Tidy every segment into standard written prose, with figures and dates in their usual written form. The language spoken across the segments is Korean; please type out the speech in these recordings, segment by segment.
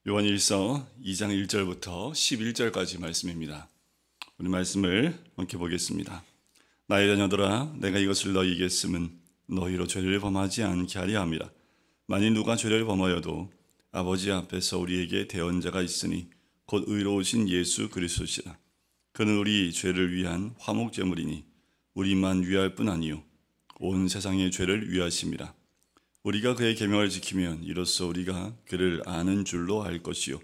요한일서 2장 1절부터 11절까지 말씀입니다. 오늘 말씀을 함께 보겠습니다. 나의 자녀들아, 내가 이것을 너희에게 쓰면 너희로 죄를 범하지 않게 하려 함이라. 만일 누가 죄를 범하여도 아버지 앞에서 우리에게 대언자가 있으니 곧 의로우신 예수 그리스도시라. 그는 우리 죄를 위한 화목제물이니 우리만 위할 뿐 아니요 온 세상의 죄를 위하심이라. 우리가 그의 계명을 지키면 이로써 우리가 그를 아는 줄로 알 것이요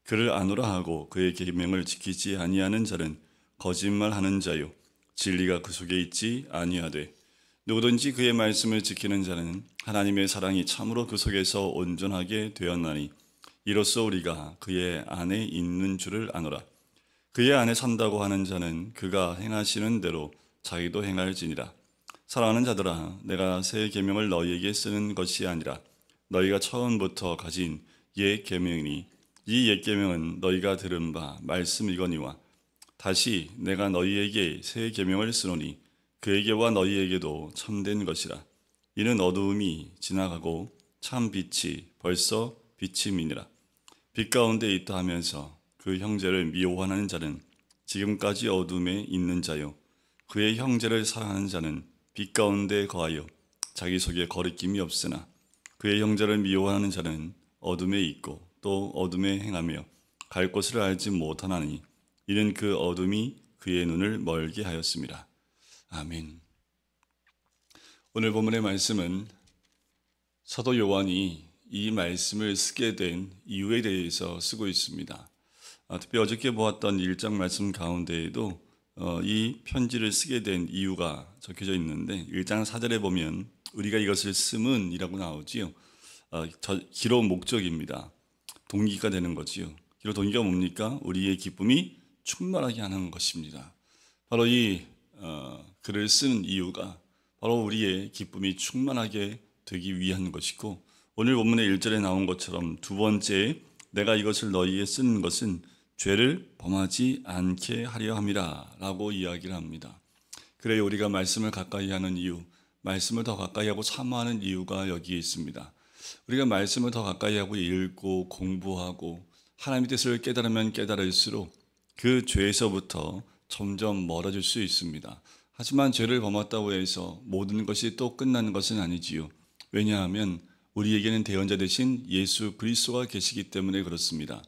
그를 아노라 하고 그의 계명을 지키지 아니하는 자는 거짓말하는 자요 진리가 그 속에 있지 아니하되 누구든지 그의 말씀을 지키는 자는 하나님의 사랑이 참으로 그 속에서 온전하게 되었나니 이로써 우리가 그의 안에 있는 줄을 아노라. 그의 안에 산다고 하는 자는 그가 행하시는 대로 자기도 행할지니라. 사랑하는 자들아, 내가 새 계명을 너희에게 쓰는 것이 아니라 너희가 처음부터 가진 옛 계명이니 이 옛 계명은 너희가 들은 바 말씀이거니와 다시 내가 너희에게 새 계명을 쓰노니 그에게와 너희에게도 참된 것이라. 이는 어두움이 지나가고 참 빛이 벌써 비침이니라. 빛 가운데 있다 하면서 그 형제를 미워하는 자는 지금까지 어둠에 있는 자요 그의 형제를 사랑하는 자는 빛 가운데 거하여 자기 속에 거리낌이 없으나 그의 형제를 미워하는 자는 어둠에 있고 또 어둠에 행하며 갈 곳을 알지 못하나니 이는 그 어둠이 그의 눈을 멀게 하였습니다. 아멘. 오늘 본문의 말씀은 사도 요한이 이 말씀을 쓰게 된 이유에 대해서 쓰고 있습니다. 특히 어저께 보았던 1장 말씀 가운데에도 이 편지를 쓰게 된 이유가 적혀져 있는데 1장 4절에 보면 우리가 이것을 쓰면 이라고 나오지요. 기록 목적입니다. 동기가 되는 거지요. 기록 동기가 뭡니까? 우리의 기쁨이 충만하게 하는 것입니다. 바로 이 글을 쓴 이유가 바로 우리의 기쁨이 충만하게 되기 위한 것이고 오늘 본문의 1절에 나온 것처럼 두 번째 내가 이것을 너희에게 쓰는 것은 죄를 범하지 않게 하려 함이라 라고 이야기를 합니다. 그래요, 우리가 말씀을 가까이 하는 이유, 말씀을 더 가까이 하고 사모하는 이유가 여기에 있습니다. 우리가 말씀을 더 가까이 하고 읽고 공부하고 하나님의 뜻을 깨달으면 깨달을수록 그 죄에서부터 점점 멀어질 수 있습니다. 하지만 죄를 범했다고 해서 모든 것이 또 끝나는 것은 아니지요. 왜냐하면 우리에게는 대언자 되신 예수 그리스도가 계시기 때문에 그렇습니다.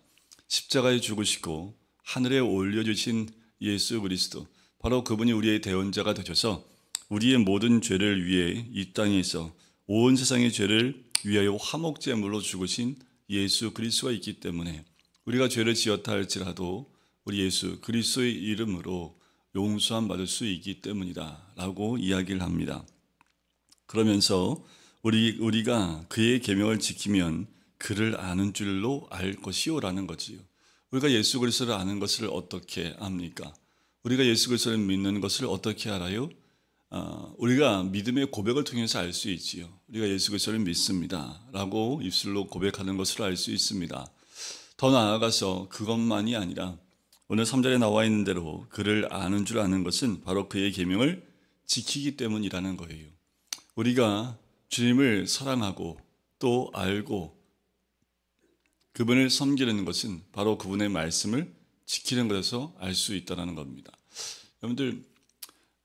십자가에 죽으시고 하늘에 올려주신 예수 그리스도, 바로 그분이 우리의 대언자가 되셔서 우리의 모든 죄를 위해 이 땅에서 온 세상의 죄를 위하여 화목제물로 죽으신 예수 그리스도가 있기 때문에 우리가 죄를 지었다 할지라도 우리 예수 그리스도의 이름으로 용서함 받을 수 있기 때문이다 라고 이야기를 합니다. 그러면서 우리가 그의 계명을 지키면 그를 아는 줄로 알 것이요 라는 거지요. 우리가 예수 그리스도를 아는 것을 어떻게 압니까? 우리가 예수 그리스도를 믿는 것을 어떻게 알아요? 우리가 믿음의 고백을 통해서 알 수 있지요. 우리가 예수 그리스도를 믿습니다 라고 입술로 고백하는 것을 알 수 있습니다. 더 나아가서 그것만이 아니라 오늘 3절에 나와 있는 대로 그를 아는 줄 아는 것은 바로 그의 계명을 지키기 때문이라는 거예요. 우리가 주님을 사랑하고 또 알고 그분을 섬기는 것은 바로 그분의 말씀을 지키는 것에서 알 수 있다는 겁니다. 여러분들,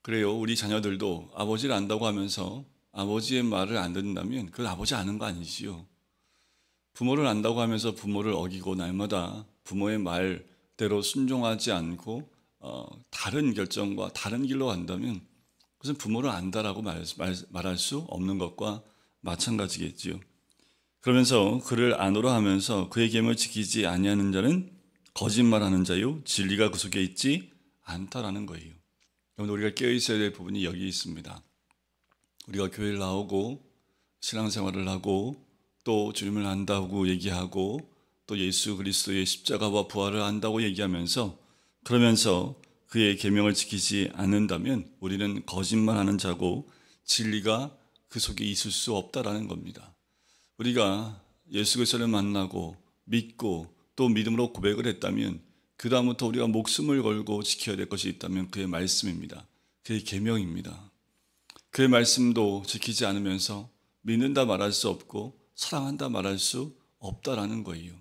그래요, 우리 자녀들도 아버지를 안다고 하면서 아버지의 말을 안 듣는다면 그건 아버지 아는 거 아니지요. 부모를 안다고 하면서 부모를 어기고 날마다 부모의 말대로 순종하지 않고 다른 결정과 다른 길로 간다면 그것은 부모를 안다라고 말할 수 없는 것과 마찬가지겠지요. 그러면서 그를 아노라 하면서 그의 계명을 지키지 아니하는 자는 거짓말하는 자요 진리가 그 속에 있지 않다라는 거예요. 여러분, 우리가 깨어 있어야 될 부분이 여기 있습니다. 우리가 교회를 나오고 신앙생활을 하고 또 주님을 안다고 얘기하고 또 예수 그리스도의 십자가와 부활을 안다고 얘기하면서 그러면서 그의 계명을 지키지 않는다면 우리는 거짓말하는 자고 진리가 그 속에 있을 수 없다라는 겁니다. 우리가 예수 그리스도를 만나고 믿고 또 믿음으로 고백을 했다면 그 다음부터 우리가 목숨을 걸고 지켜야 될 것이 있다면 그의 말씀입니다. 그의 계명입니다. 그의 말씀도 지키지 않으면서 믿는다 말할 수 없고 사랑한다 말할 수 없다라는 거예요.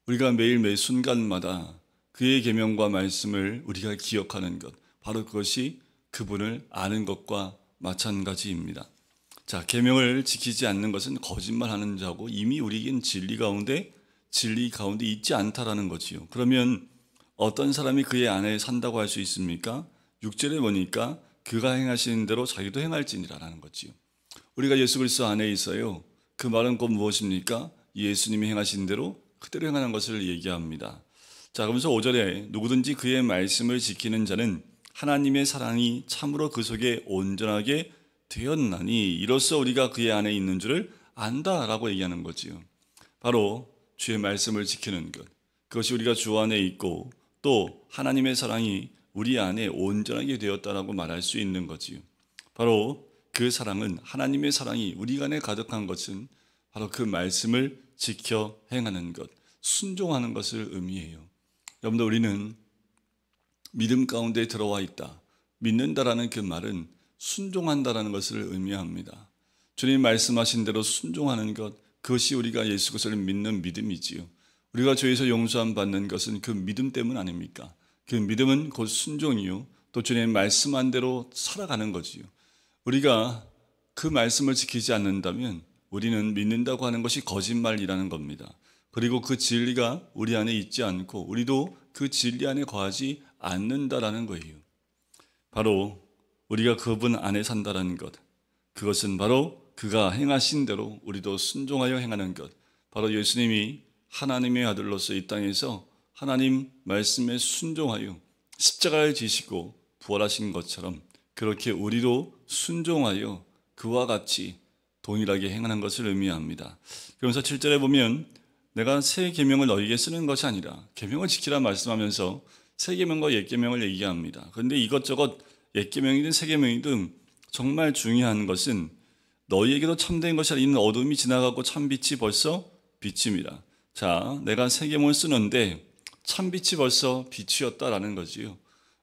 우리가 매일 매 순간마다 그의 계명과 말씀을 우리가 기억하는 것, 바로 그것이 그분을 아는 것과 마찬가지입니다. 자, 계명을 지키지 않는 것은 거짓말하는 자고 이미 우리에겐 진리 가운데 있지 않다라는 거지요. 그러면 어떤 사람이 그의 안에 산다고 할 수 있습니까? 6절에 보니까 그가 행하시는 대로 자기도 행할지니라라는 거지요. 우리가 예수 그리스도 안에 있어요. 그 말은 곧 무엇입니까? 예수님이 행하신 대로 그대로 행하는 것을 얘기합니다. 자, 그러면서 5절에 누구든지 그의 말씀을 지키는 자는 하나님의 사랑이 참으로 그 속에 온전하게 되었나니 이로써 우리가 그의 안에 있는 줄을 안다라고 얘기하는 거지요. 바로 주의 말씀을 지키는 것, 그것이 우리가 주 안에 있고 또 하나님의 사랑이 우리 안에 온전하게 되었다라고 말할 수 있는 거지요. 바로 그 사랑은, 하나님의 사랑이 우리 안에 가득한 것은 바로 그 말씀을 지켜 행하는 것, 순종하는 것을 의미해요. 여러분들, 우리는 믿음 가운데 들어와 있다, 믿는다라는 그 말은 순종한다라는 것을 의미합니다. 주님 말씀하신 대로 순종하는 것, 그것이 우리가 예수 그리스도를 믿는 믿음이지요. 우리가 죄에서 용서함 받는 것은 그 믿음 때문 아닙니까? 그 믿음은 곧 순종이요, 또 주님 말씀한 대로 살아가는 거지요. 우리가 그 말씀을 지키지 않는다면 우리는 믿는다고 하는 것이 거짓말이라는 겁니다. 그리고 그 진리가 우리 안에 있지 않고 우리도 그 진리 안에 거하지 않는다라는 거예요. 바로 우리가 그분 안에 산다라는 것, 그것은 바로 그가 행하신 대로 우리도 순종하여 행하는 것, 바로 예수님이 하나님의 아들로서 이 땅에서 하나님 말씀에 순종하여 십자가를 지시고 부활하신 것처럼 그렇게 우리도 순종하여 그와 같이 동일하게 행하는 것을 의미합니다. 그러면서 7절에 보면 내가 새 계명을 너희에게 쓰는 것이 아니라, 계명을 지키라 말씀하면서 새 계명과 옛 계명을 얘기합니다. 그런데 이것저것 옛 계명이든 새 계명이든 정말 중요한 것은 너희에게도 참된 것이 아닌 어둠이 지나가고 참빛이 벌써 비칩니다. 자, 내가 새 계명을 쓰는데 참빛이 벌써 빛이었다라는 거지요.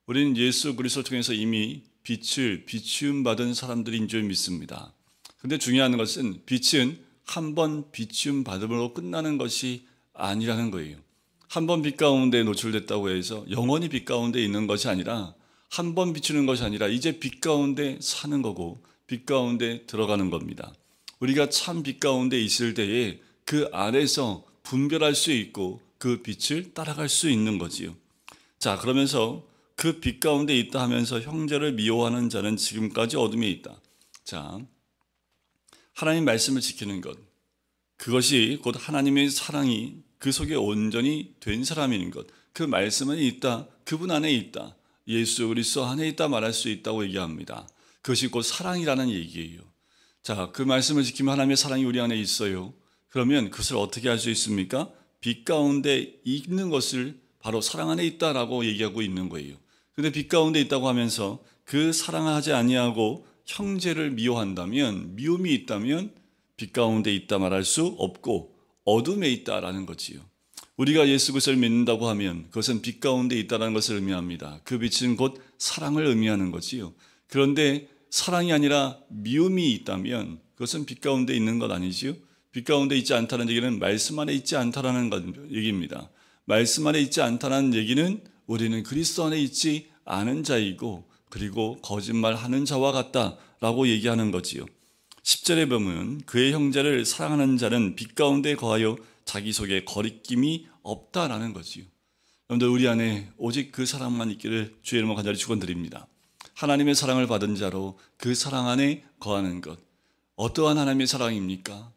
우리는 예수 그리스도를 통해서 이미 빛을 비추음 받은 사람들인 줄 믿습니다. 근데 중요한 것은 빛은 한 번 비추음 받음으로 끝나는 것이 아니라는 거예요. 한 번 빛 가운데 노출됐다고 해서 영원히 빛 가운데 있는 것이 아니라, 한 번 비추는 것이 아니라 이제 빛 가운데 사는 거고 빛 가운데 들어가는 겁니다. 우리가 참 빛 가운데 있을 때에 그 안에서 분별할 수 있고 그 빛을 따라갈 수 있는 거지요. 자, 그러면서 그 빛 가운데 있다 하면서 형제를 미워하는 자는 지금까지 어둠에 있다. 자, 하나님 말씀을 지키는 것, 그것이 곧 하나님의 사랑이 그 속에 온전히 된 사람인 것, 그 말씀 안에 있다, 그분 안에 있다, 예수 그리스도 안에 있다 말할 수 있다고 얘기합니다. 그것이 곧 사랑이라는 얘기예요. 자, 그 말씀을 지키면 하나님의 사랑이 우리 안에 있어요. 그러면 그것을 어떻게 할 수 있습니까? 빛 가운데 있는 것을 바로 사랑 안에 있다라고 얘기하고 있는 거예요. 근데 빛 가운데 있다고 하면서 그 사랑하지 아니하고 형제를 미워한다면, 미움이 있다면 빛 가운데 있다 말할 수 없고 어둠에 있다라는 거지요. 우리가 예수 그리스도를 믿는다고 하면 그것은 빛 가운데 있다라는 것을 의미합니다. 그 빛은 곧 사랑을 의미하는 거지요. 그런데 사랑이 아니라 미움이 있다면 그것은 빛 가운데 있는 것 아니지요. 빛 가운데 있지 않다는 얘기는 말씀 안에 있지 않다라는 얘기입니다. 말씀 안에 있지 않다는 얘기는 우리는 그리스도 안에 있지 않은 자이고, 그리고 거짓말하는 자와 같다라고 얘기하는 거지요. 10절에 보면 그의 형제를 사랑하는 자는 빛 가운데 거하여 자기 속에 거리낌이 없다라는 거지요. 여러분들, 우리 안에 오직 그 사랑만 있기를 주의 이름으로 간절히 축원드립니다. 하나님의 사랑을 받은 자로 그 사랑 안에 거하는 것, 어떠한 하나님의 사랑입니까?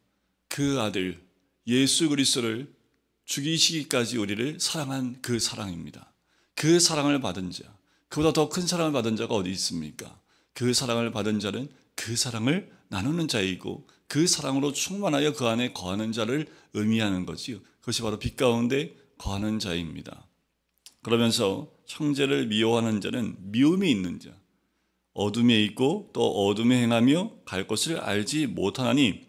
그 아들 예수 그리스도를 죽이시기까지 우리를 사랑한 그 사랑입니다. 그 사랑을 받은 자, 그보다 더 큰 사랑을 받은 자가 어디 있습니까? 그 사랑을 받은 자는 그 사랑을 나누는 자이고 그 사랑으로 충만하여 그 안에 거하는 자를 의미하는 거지요. 그것이 바로 빛 가운데 거하는 자입니다. 그러면서 형제를 미워하는 자는 미움이 있는 자, 어둠에 있고 또 어둠에 행하며 갈 곳을 알지 못하나니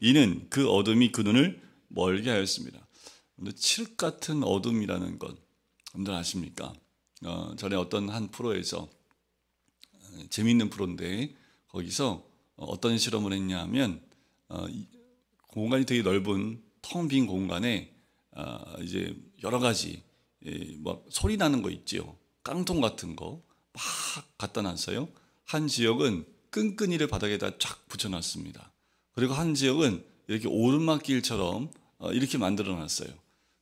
이는 그 어둠이 그 눈을 멀게 하였습니다. 칠흑 같은 어둠이라는 것 여러분들 아십니까? 전에 어떤 한 프로에서, 재미있는 프로인데 거기서 어떤 실험을 했냐 하면 공간이 되게 넓은 텅 빈 공간에 이제 여러 가지 막 소리 나는 거 있지요. 깡통 같은 거 막 갖다 놨어요. 한 지역은 끈끈이를 바닥에다 쫙 붙여놨습니다. 그리고 한 지역은 이렇게 오르막길처럼 이렇게 만들어 놨어요.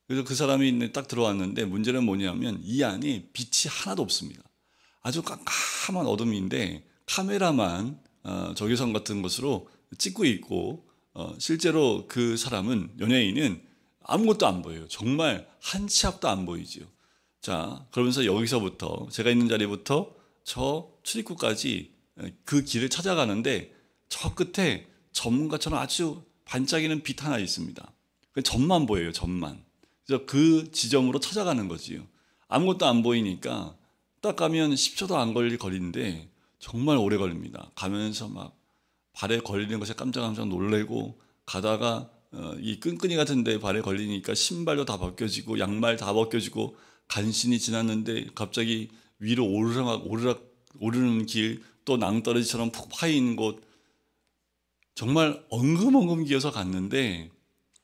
그래서 그 사람이 딱 들어왔는데 문제는 뭐냐면 이 안에 빛이 하나도 없습니다. 아주 깜깜한 어둠인데 카메라만 적외선 같은 것으로 찍고 있고 실제로 그 사람은 연예인은 아무것도 안 보여요. 정말 한 치 앞도 안 보이지요. 자, 그러면서 여기서부터 제가 있는 자리부터 저 출입구까지 그 길을 찾아가는데 저 끝에 전문가처럼 아주 반짝이는 빛 하나 있습니다. 그 점만 보여요. 점만. 그래서 그 지점으로 찾아가는 거지요. 아무것도 안 보이니까 딱 가면 10초도 안 걸릴 거리인데 정말 오래 걸립니다. 가면서 막 발에 걸리는 것에 깜짝깜짝 놀래고 가다가 이 끈끈이 같은 데 발에 걸리니까 신발도 다 벗겨지고 양말 다 벗겨지고 간신히 지났는데 갑자기 위로 오르락 오르는 길, 또 낭떠러지처럼 푹 파인 곳, 정말 엉금엉금 기어서 갔는데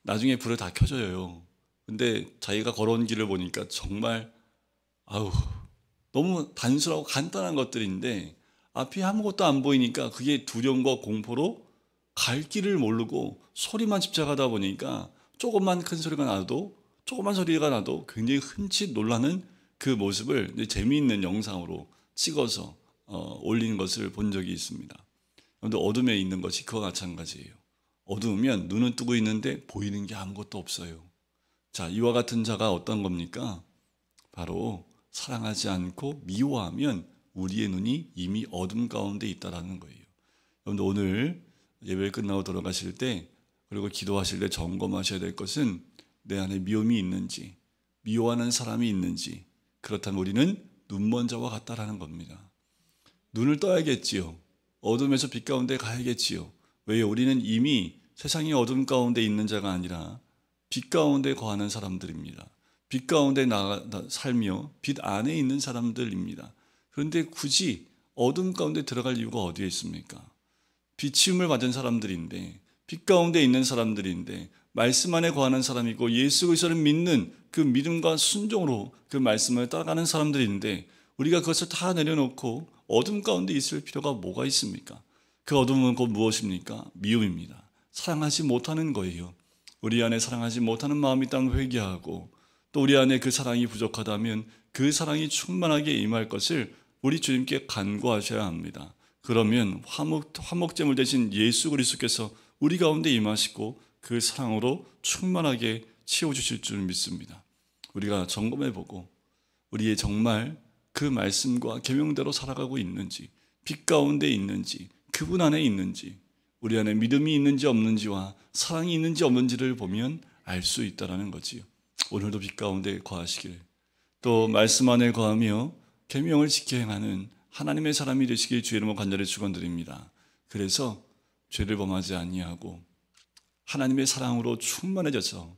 나중에 불을 다 켜져요. 근데 자기가 걸어온 길을 보니까 정말 너무 단순하고 간단한 것들인데 앞이 아무것도 안 보이니까 그게 두려움과 공포로 갈 길을 모르고 소리만 집착하다 보니까 조금만 소리가 나도 굉장히 흠칫 놀라는 그 모습을 재미있는 영상으로 찍어서 올린 것을 본 적이 있습니다. 그런데 어둠에 있는 것이 그와 마찬가지예요. 어두우면 눈은 뜨고 있는데 보이는 게 아무것도 없어요. 자, 이와 같은 자가 어떤 겁니까? 바로 사랑하지 않고 미워하면 우리의 눈이 이미 어둠 가운데 있다라는 거예요. 여러분들 오늘 예배 끝나고 돌아가실 때 그리고 기도하실 때 점검하셔야 될 것은 내 안에 미움이 있는지, 미워하는 사람이 있는지, 그렇다면 우리는 눈먼 자와 같다라는 겁니다. 눈을 떠야겠지요. 어둠에서 빛 가운데 가야겠지요. 왜요? 우리는 이미 세상의 어둠 가운데 있는 자가 아니라 빛 가운데 거하는 사람들입니다. 빛 가운데 살며 빛 안에 있는 사람들입니다. 그런데 굳이 어둠 가운데 들어갈 이유가 어디에 있습니까? 비치움을 받은 사람들인데, 빛 가운데 있는 사람들인데, 말씀 안에 거하는 사람이고 예수 그리스도를 믿는 그 믿음과 순종으로 그 말씀을 따라가는 사람들인데 우리가 그것을 다 내려놓고 어둠 가운데 있을 필요가 뭐가 있습니까? 그 어둠은 곧 무엇입니까? 미움입니다. 사랑하지 못하는 거예요. 우리 안에 사랑하지 못하는 마음이 있다면 회개하고, 또 우리 안에 그 사랑이 부족하다면 그 사랑이 충만하게 임할 것을 우리 주님께 간구하셔야 합니다. 그러면 화목제물 되신 예수 그리스도께서 우리 가운데 임하시고 그 사랑으로 충만하게 채워주실 줄 믿습니다. 우리가 점검해보고 우리의 정말 그 말씀과 계명대로 살아가고 있는지, 빛 가운데 있는지, 그분 안에 있는지, 우리 안에 믿음이 있는지 없는지와 사랑이 있는지 없는지를 보면 알 수 있다는 거지요. 오늘도 빛 가운데 거하시길, 또 말씀 안에 거하며 계명을 지켜 행하는 하나님의 사람이 되시길 주의 이름으로 간절히 축원드립니다. 그래서 죄를 범하지 아니하고 하나님의 사랑으로 충만해져서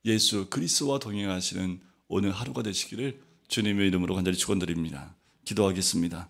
예수 그리스도와 동행하시는 오늘 하루가 되시기를 주님의 이름으로 간절히 축원드립니다. 기도하겠습니다.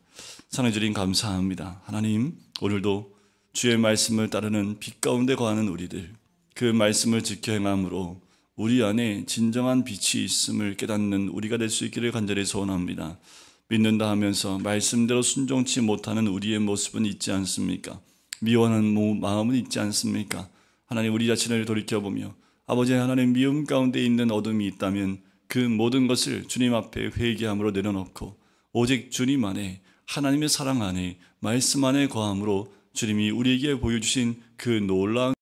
사랑해 주님 감사합니다. 하나님, 오늘도 주의 말씀을 따르는 빛 가운데 거하는 우리들, 그 말씀을 지켜 행함으로 우리 안에 진정한 빛이 있음을 깨닫는 우리가 될 수 있기를 간절히 소원합니다. 믿는다 하면서 말씀대로 순종치 못하는 우리의 모습은 있지 않습니까? 미워하는 마음은 있지 않습니까? 하나님, 우리 자신을 돌이켜보며 아버지 하나님, 미움 가운데 있는 어둠이 있다면 그 모든 것을 주님 앞에 회개함으로 내려놓고 오직 주님 안에, 하나님의 사랑 안에, 말씀 안에 거함으로 주님이 우리에게 보여주신 그 놀라운